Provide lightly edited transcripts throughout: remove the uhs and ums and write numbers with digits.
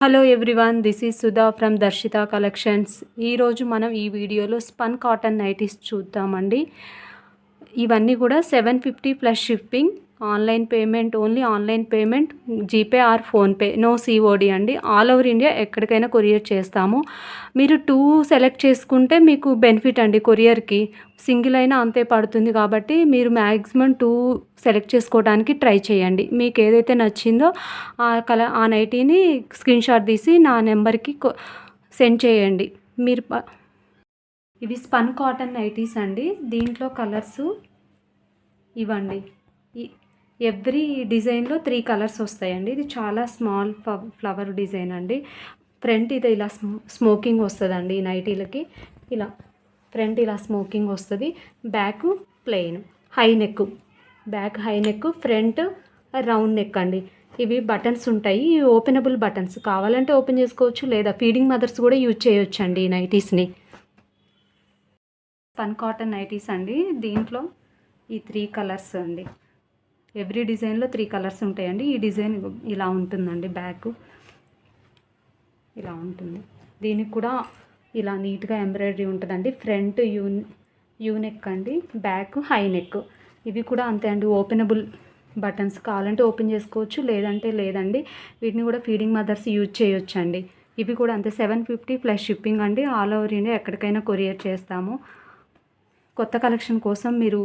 Hello everyone, this is Sudha from Darshita collections. ఈరోజు మనం ఈ వీడియోలో స్పన్ కాటన్ నైటీస్ చూద్దామండి. ఇవన్నీ కూడా 750 plus shipping. Online payment, only online payment, GPay or PhonePe, no COD అండి. ఆల్ ఓవర్ ఇండియా ఎక్కడికైనా కొరియర్ చేస్తాము. మీరు 2 సెలెక్ట్ చేసుకుంటే మీకు బెనిఫిట్ అండి. కొరియర్కి సింగిల్ అయినా అంతే పడుతుంది కాబట్టి మీరు మ్యాక్సిమం 2 సెలెక్ట్ చేసుకోవడానికి ట్రై చేయండి. మీకు ఏదైతే నచ్చిందో ఆ నైటీని స్క్రీన్ షాట్ తీసి నా నెంబర్కి సెండ్ చేయండి. ఇవి స్పన్ కాటన్ నైటీస్ అండి. దీంట్లో కలర్స్ ఇవ్వండి. ఎవ్రీ డిజైన్లో 3 కలర్స్ వస్తాయండి. ఇది చాలా స్మాల్ ఫ్లవర్ డిజైన్ అండి. ఫ్రంట్ ఇది ఇలా స్మోకింగ్ వస్తుందండి. ఈ నైటీలకి ఇలా ఫ్రంట్ ఇలా స్మోకింగ్ వస్తుంది. Back plain, high neck, back high neck, front round neck అండి. ఇవి బటన్స్ ఉంటాయి. ఇవి ఓపెనబుల్ బటన్స్, కావాలంటే ఓపెన్ చేసుకోవచ్చు, లేదా ఫీడింగ్ మదర్స్ కూడా యూజ్ చేయొచ్చు అండి ఈ నైటీస్ని. స్పన్ కాటన్ నైటీస్ అండి. దీంట్లో ఈ 3 కలర్స్ అండి. ఎవ్రీ డిజైన్లో 3 కలర్స్ ఉంటాయండి. ఈ డిజైన్ ఇలా ఉంటుందండి. బ్యాక్ ఇలా ఉంటుంది. దీనికి కూడా ఇలా నీట్గా ఎంబ్రాయిడరీ ఉంటుందండి. ఫ్రంట్ యూ నెక్ అండి, బ్యాక్ హై నెక్. ఇవి కూడా అంతే అండి, ఓపెనబుల్ బటన్స్, కావాలంటే ఓపెన్ చేసుకోవచ్చు, లేదంటే లేదండి. వీటిని కూడా ఫీడింగ్ మదర్స్ యూజ్ చేయొచ్చు అండి. ఇవి కూడా అంతే 750 ప్లస్ షిప్పింగ్ అండి. ఆల్ ఓవర్ ఇండియా ఎక్కడికైనా కొరియర్ చేస్తాము. కొత్త కలెక్షన్ కోసం మీరు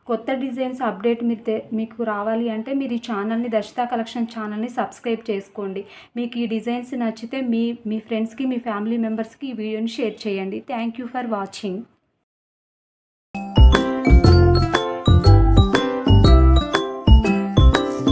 కొత్త డిజైన్స్ అప్డేట్ మీకు రావాలి అంటే మీరు ఈ ఛానల్ని, దర్శిత కలెక్షన్ ఛానల్ని సబ్స్క్రైబ్ చేసుకోండి. మీకు ఈ డిజైన్స్ నచ్చితే మీ ఫ్రెండ్స్కి, మీ ఫ్యామిలీ మెంబర్స్కి ఈ వీడియోని షేర్ చేయండి. Thank you for watching.